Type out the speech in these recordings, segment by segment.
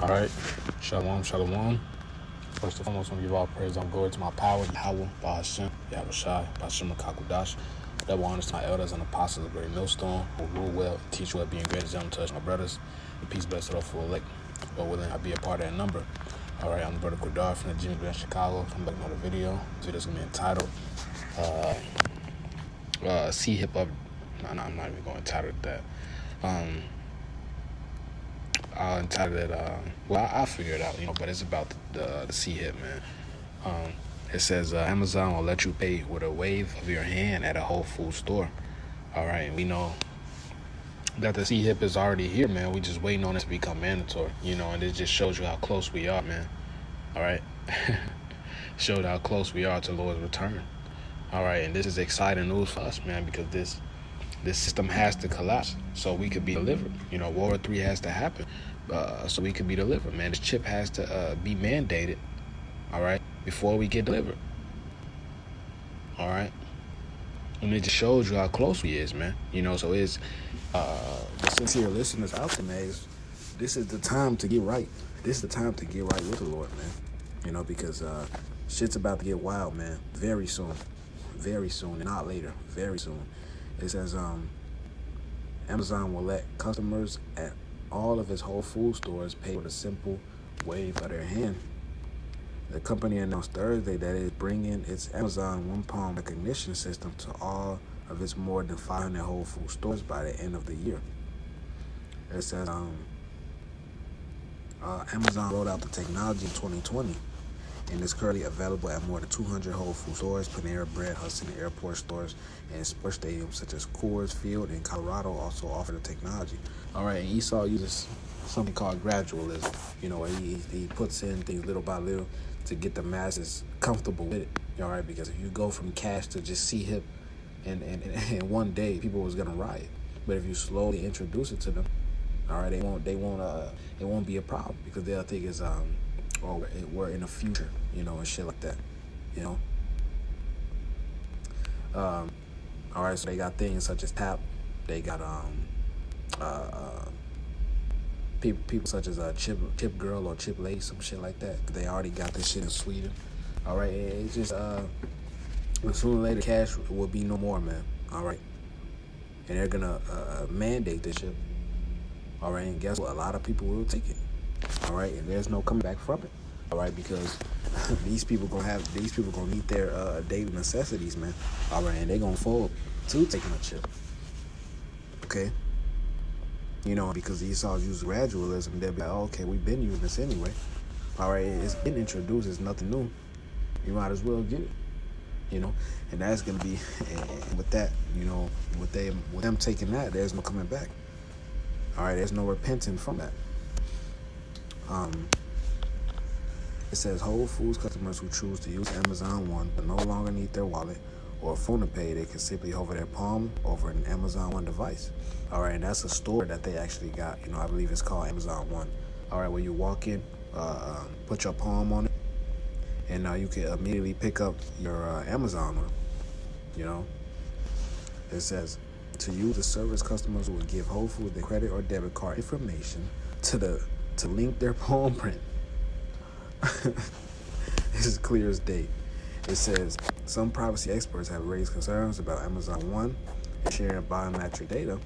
All right, shalom, shalom. First and foremost, I want to give all praise and glory to my power, Yahweh, Bahashem, Yahushai, Bahashem Kakudash. Double honors to my elders and apostles of Great Millstone, who rule well, teach well, being great example to us, my brothers. And peace, blessed, all full elect. But willing, I be a part of that number. All right, I'm the brother Kordar from the Jimmy Grand Chicago. I'm back with another video. This video's gonna be entitled "See Hip Up." No, I'm not even going to entitle that. I'll entitle it, I'll figure it out, but it's about the C-Hip, man. It says, Amazon will let you pay with a wave of your hand at a Whole Foods store. All right, and we know that the C-Hip is already here, man. We just waiting on it to become mandatory, and it just shows you how close we are, man. All right? Showed how close we are to Lord's return. All right, and this is exciting news for us, man, because this system has to collapse so we could be delivered. World War III has to happen so we could be delivered, man. This chip has to be mandated, all right, before we get delivered, all right? And it just shows you how close we is, man. So it's, the sincere listeners out there, man, this is the time to get right. This is the time to get right with the Lord, man. Because shit's about to get wild, man, very soon, and not later, very soon. It says Amazon will let customers at all of its Whole Foods stores pay with a simple wave of their hand. The company announced Thursday that it is bringing its Amazon One Palm recognition system to all of its more than 500 Whole Foods stores by the end of the year. It says Amazon rolled out the technology in 2020. And is currently available at more than 200 Whole Foods stores, Panera Bread, Hudson Airport stores, and sports stadiums such as Coors Field in Colorado also offer the technology. All right, and Esau uses something called gradualism, where he puts in things little by little to get the masses comfortable with it. All right, because if you go from cash to just C-Hip, and one day people was gonna riot, but if you slowly introduce it to them, all right, it won't be a problem because they'll think it's or we're in the future, and shit like that, all right, so they got things such as TAP. They got people such as Chip Girl or Chip Lady, some shit like that. They already got this shit in Sweden. All right, it's just sooner or later cash will be no more, man. All right, and they're gonna mandate this shit. All right, and guess what? A lot of people will take it. All right, and there's no coming back from it. All right, because these people gonna need their daily necessities, man. All right, and they gonna fold to taking a chip. Okay, because Esau use gradualism, they'll be like, oh, okay, we've been using this anyway. All right, it's been introduced, it's nothing new. You might as well get it. And that's gonna be, and with that, with them taking that, there's no coming back. All right, there's no repenting from that. It says Whole Foods customers who choose to use Amazon One but no longer need their wallet or a phone to pay, they can simply hover their palm over an Amazon One device. All right, and that's a store that they actually got. I believe it's called Amazon One. All right, where you walk in, put your palm on it, and you can immediately pick up your Amazon one. It says to use the service, customers will give Whole Foods their credit or debit card information to link their palm print. This is clear as day. It says some privacy experts have raised concerns about Amazon One and sharing biometric data.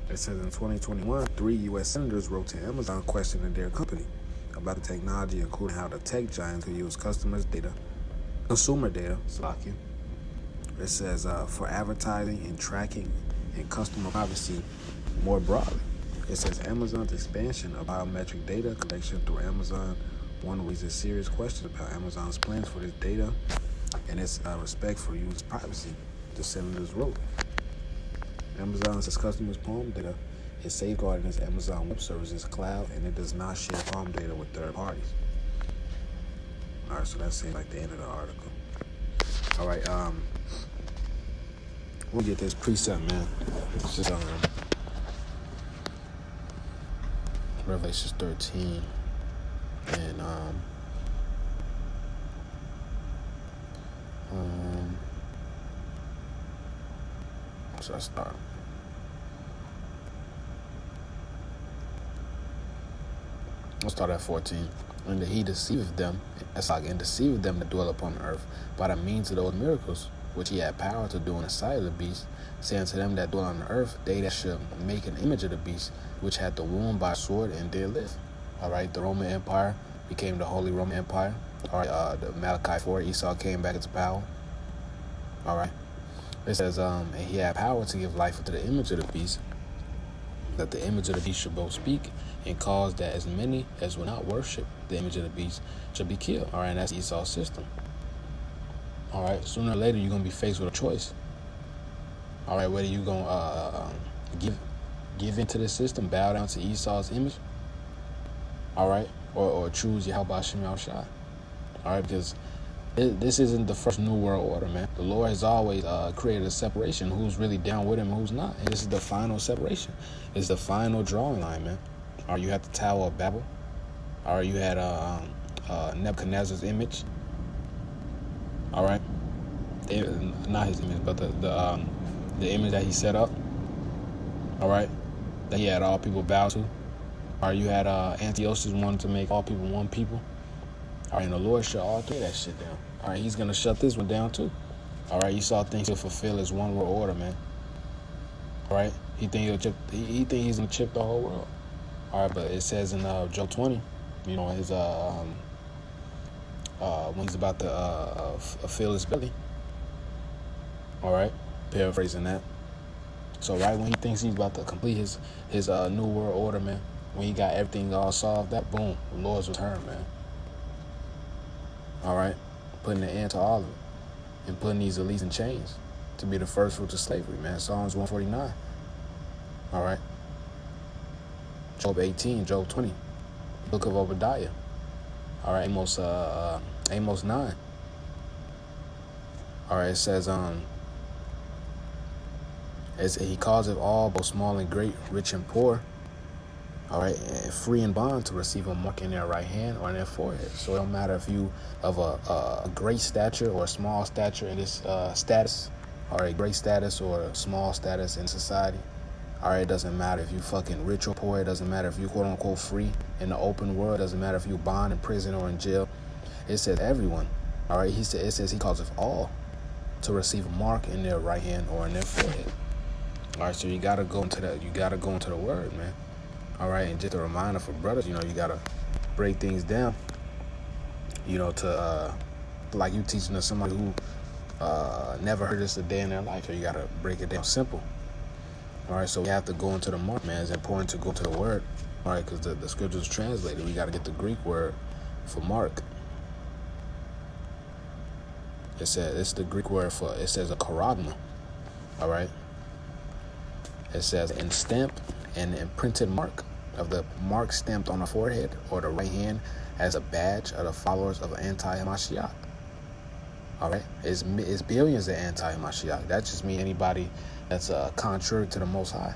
It says in 2021, 3 U.S. senators wrote to Amazon questioning their company about the technology, including how the tech giants could use consumer data. It says for advertising and tracking and customer privacy more broadly. It says Amazon's expansion of biometric data collection through Amazon One raises serious questions about Amazon's plans for this data and its respect for user privacy, the senators wrote. Amazon says customers' palm data is safeguarded in its Amazon Web Services cloud, and it does not share palm data with third parties. All right, so that seems like the end of the article. All right, we'll get this precept, man. It's just Revelation 13, and so I start. We'll start at 14. And he deceived them, and deceived them that dwell upon the earth by the means of those miracles which he had power to do in the sight of the beast, saying to them that dwell on the earth, they that should make an image of the beast, which had the wound by sword and did live. All right, the Roman Empire became the Holy Roman Empire. All right, the Malachi 4, Esau came back into power. All right, it says, and he had power to give life unto the image of the beast, that the image of the beast should both speak and cause that as many as will not worship the image of the beast should be killed. All right, and that's Esau's system. All right, sooner or later you're gonna be faced with a choice. All right, whether you're gonna give into the system, bow down to Esau's image. All right, or choose Yahweh Shem Yahushua. All right, because this isn't the first New World Order, man. The Lord has always created a separation. Who's really down with him, who's not. And this is the final separation. It's the final drawing line, man. Or you had the Tower of Babel. Or you had Nebuchadnezzar's image. All right, not his image, but the image that he set up. All right, that he had all people bow to. Or you had Antiochus wanted to make all people one people. All right, and the Lord shut all three of that shit down. All right, he's gonna shut this one down too. All right, Esau thinks he'll fulfill his one world order, man. All right, he think he's gonna chip the whole world. All right, but it says in Job 20, you know, his when he's about to fill his belly. All right, paraphrasing that. So right when he thinks he's about to complete his new world order, man, when he got everything all solved, that boom, the Lord's return, man. All right, putting an end to all of it and putting these elites in chains to be the first fruits of slavery, man. Psalms 149. All right, Job 18, Job 20, Book of Obadiah. All right, Amos 9. All right, it says as he causeth all, both small and great, rich and poor, all right, and free and bond, to receive a mark in their right hand or in their forehead. So it don't matter if you of a great stature or a small stature in this status, or a great status or a small status in society. All right, it doesn't matter if you fucking rich or poor. It doesn't matter if you quote unquote free in the open world. It doesn't matter if you bond in prison or in jail. It says everyone. All right, it says he causeth all to receive a mark in their right hand or in their forehead. All right, so you gotta go into that. You gotta go into the word, man. All right, and just a reminder for brothers, you know, you gotta break things down. You know, to like you teaching to somebody who never heard this a day in their life. So you gotta break it down simple. All right, so we have to go into the mark, man. It's important to go to the word. All right, because the scriptures translated. We gotta get the Greek word for mark. It says it's the Greek word for. It says a charagma. All right. It says in stamp and imprinted mark of the mark stamped on the forehead or the right hand as a badge of the followers of anti-Mashiach. All right, it's billions of anti-Mashiach. That just means anybody that's contrary to the Most High.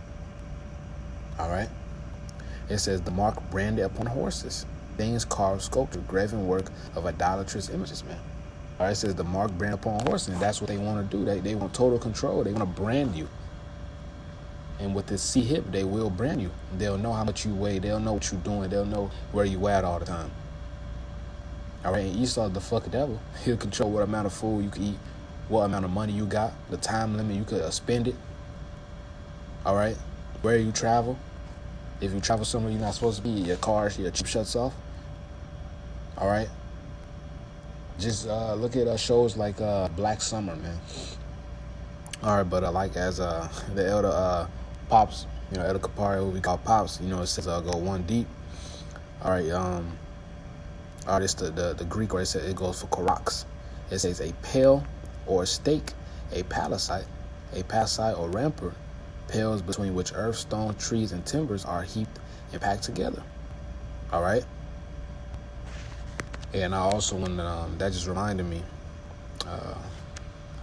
All right. It says the mark branded upon horses, things carved, sculptured, graven work of idolatrous images, man. All right, it says the mark branded upon horses, and that's what they want to do. They want total control. They want to brand you. And with this C-hip, they will brand you. They'll know how much you weigh. They'll know what you're doing. They'll know where you at all the time. All right, and Esau, the fucking devil. He'll control what amount of food you can eat, what amount of money you got, the time limit you could spend it. All right, where you travel. If you travel somewhere you're not supposed to be, your chip shuts off. All right. Just look at shows like Black Summer, man. All right, but like as the elder Pops, you know, Elder Kapari, who we call Pops, you know, it says go one deep. All right, this the Greek word, it goes for karax. It says a pale or a stake, a palisade or rampart, pales between which earth, stone, trees, and timbers are heaped and packed together. All right. And I also want to, that just reminded me,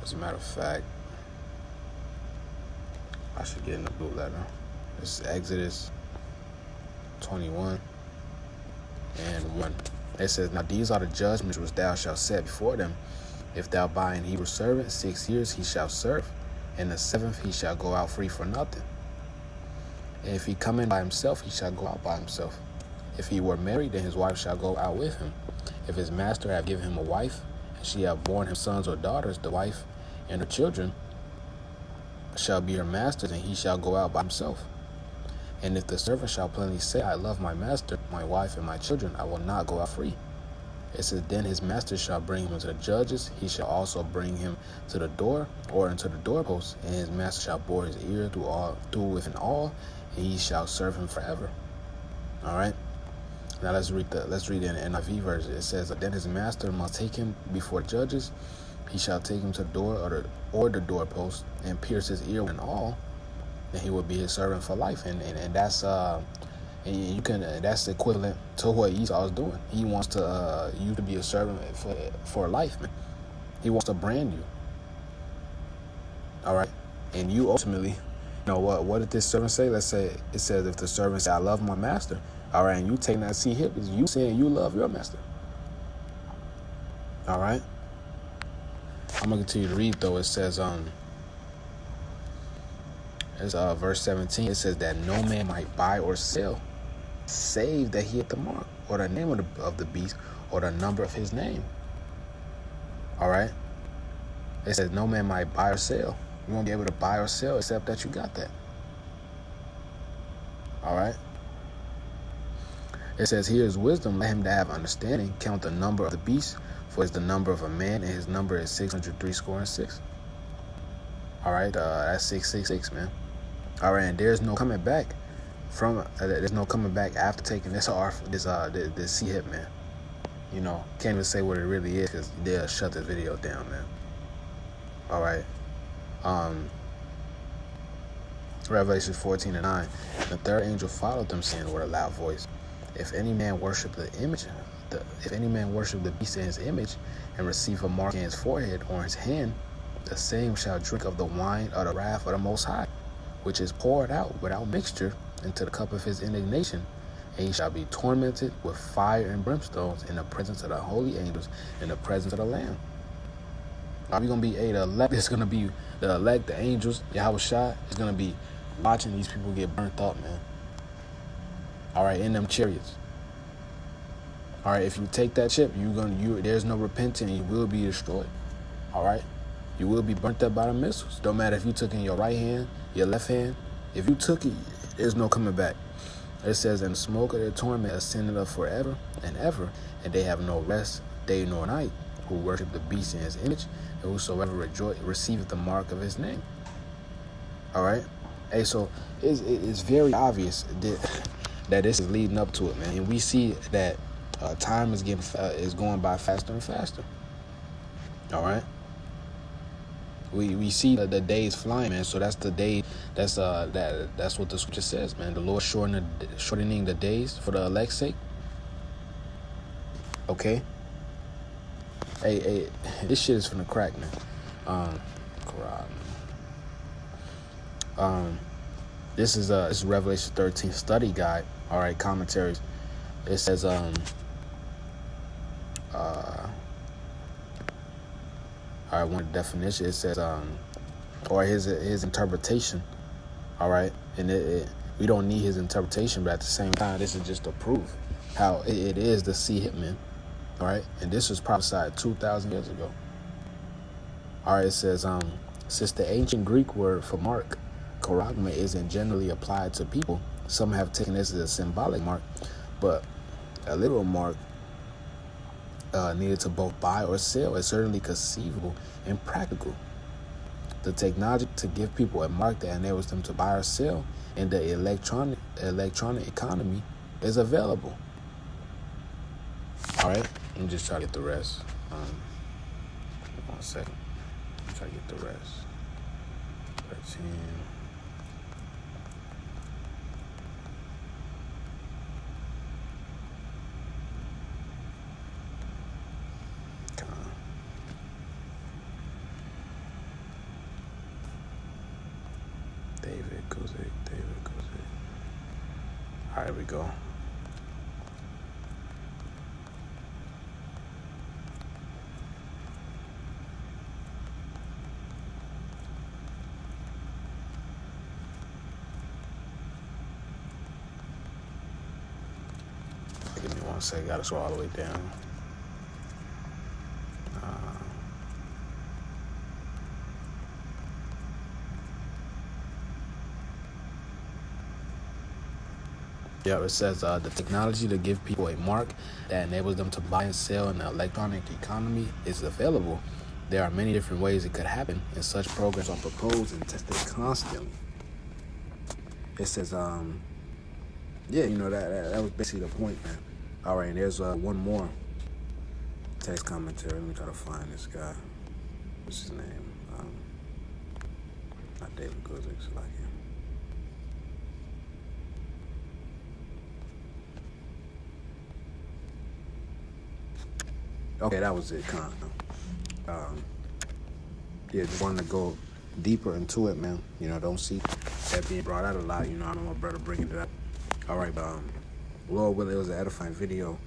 as a matter of fact, I should get in the blue letter. It's Exodus 21 and 1. It says, now these are the judgments which thou shalt set before them. If thou buy an Hebrew servant, 6 years he shall serve, and the 7th he shall go out free for nothing. And if he come in by himself, he shall go out by himself. If he were married, then his wife shall go out with him. If his master have given him a wife, and she have borne him sons or daughters, the wife and her children shall be her master's, and he shall go out by himself. And if the servant shall plainly say, I love my master, my wife, and my children, I will not go out free. It says, then his master shall bring him to the judges. He shall also bring him to the door, or into the doorpost, and his master shall bore his ear through with an awl, and he shall serve him forever. All right. Now let's read the NIV version. It says, then his master must take him before judges. He shall take him to the door or the doorpost, and pierce his ear with an awl, and he will be his servant for life. And that's that's equivalent to what Esau is doing. He wants to you to be a servant for life, man. He wants to brand you. All right, and you ultimately, what did this servant say? Let's say it says, if the servant say, I love my master. All right, and you taking that hip is you saying you love your master. All right, I'm gonna continue to read though. It says it's verse 17. It says that no man might buy or sell, save that he hit the mark, or the name of the beast, or the number of his name. All right. It says no man might buy or sell. You won't be able to buy or sell except that you got that. All right. It says, here is wisdom. Let him that have understanding count the number of the beast, for it's the number of a man, and his number is 666. All right. That's 666, man. All right. And there's no coming back from. There's no coming back after taking this C hip, man. Can't even say what it really is because they'll shut this video down, man. All right. Revelation 14:9. The third angel followed them, saying with a loud voice, if any man worship the beast in his image, and receive a mark in his forehead or his hand, the same shall drink of the wine of the wrath of the Most High, which is poured out without mixture into the cup of his indignation, and he shall be tormented with fire and brimstones in the presence of the holy angels, in the presence of the Lamb. Are we gonna be the elect? It's gonna be the elect, the angels, Yahweh Shai is gonna be watching these people get burnt up, man. All right, in them chariots. All right, if you take that chip, there's no repenting, you will be destroyed. All right, you will be burnt up by the missiles. Don't matter if you took it in your right hand, your left hand. If you took it, there's no coming back. It says, and the smoke of their torment ascended up forever and ever, and they have no rest day nor night, who worship the beast in his image, and whosoever receiveth the mark of his name. All right. Hey, so it's very obvious that this is leading up to it, man, and we see that time is going by faster and faster. All right. We see the days flying, man. So that's the day. That's what the scripture says, man. The Lord shortening the days for the elect's sake. Okay. Hey, this shit is finna crack, man. This is Revelation 13 study guide. All right, commentaries. It says all right, one definition. It says or his interpretation. All right, and we don't need his interpretation, but at the same time, this is just to prove how it is the sea hitman. All right, and this was prophesied 2,000 years ago. All right, it says since the ancient Greek word for mark, charagma, isn't generally applied to people, some have taken this as a symbolic mark, but a literal mark needed to both buy or sell is certainly conceivable and practical. The technology to give people a mark that enables them to buy or sell in the electronic economy is available. All right, let me just try to get the rest. 1 second. Try to get the rest. 13. David Guzik. All right, here we go. Give me 1 second. Gotta scroll all the way down. Yeah, it says the technology to give people a mark that enables them to buy and sell in the electronic economy is available. There are many different ways it could happen, and such programs are proposed and tested constantly. It says, yeah, that was basically the point, man. All right, and there's one more text commentary. Let me try to find this guy. What's his name? Not David Guzik, it's like him. Okay, that was it, yeah, just wanted to go deeper into it, man. Don't see that being brought out a lot. I know my brother bringing it up. All right, Lord willing, it was an edifying video.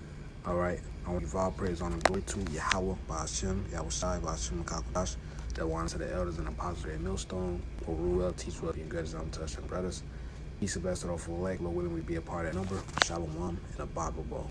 All right, I want to give all praise on the glory to Yahweh, Ba'ashem, Yahweh Shai, Ba'ashem, Kakodash, that one to the elders and apostles at Millstone, or Ruel, teach well, being good as untouched and brothers. Peace and blessed all for elect. Lord willing, we be a part of that number. Shalom and a Bible bowl.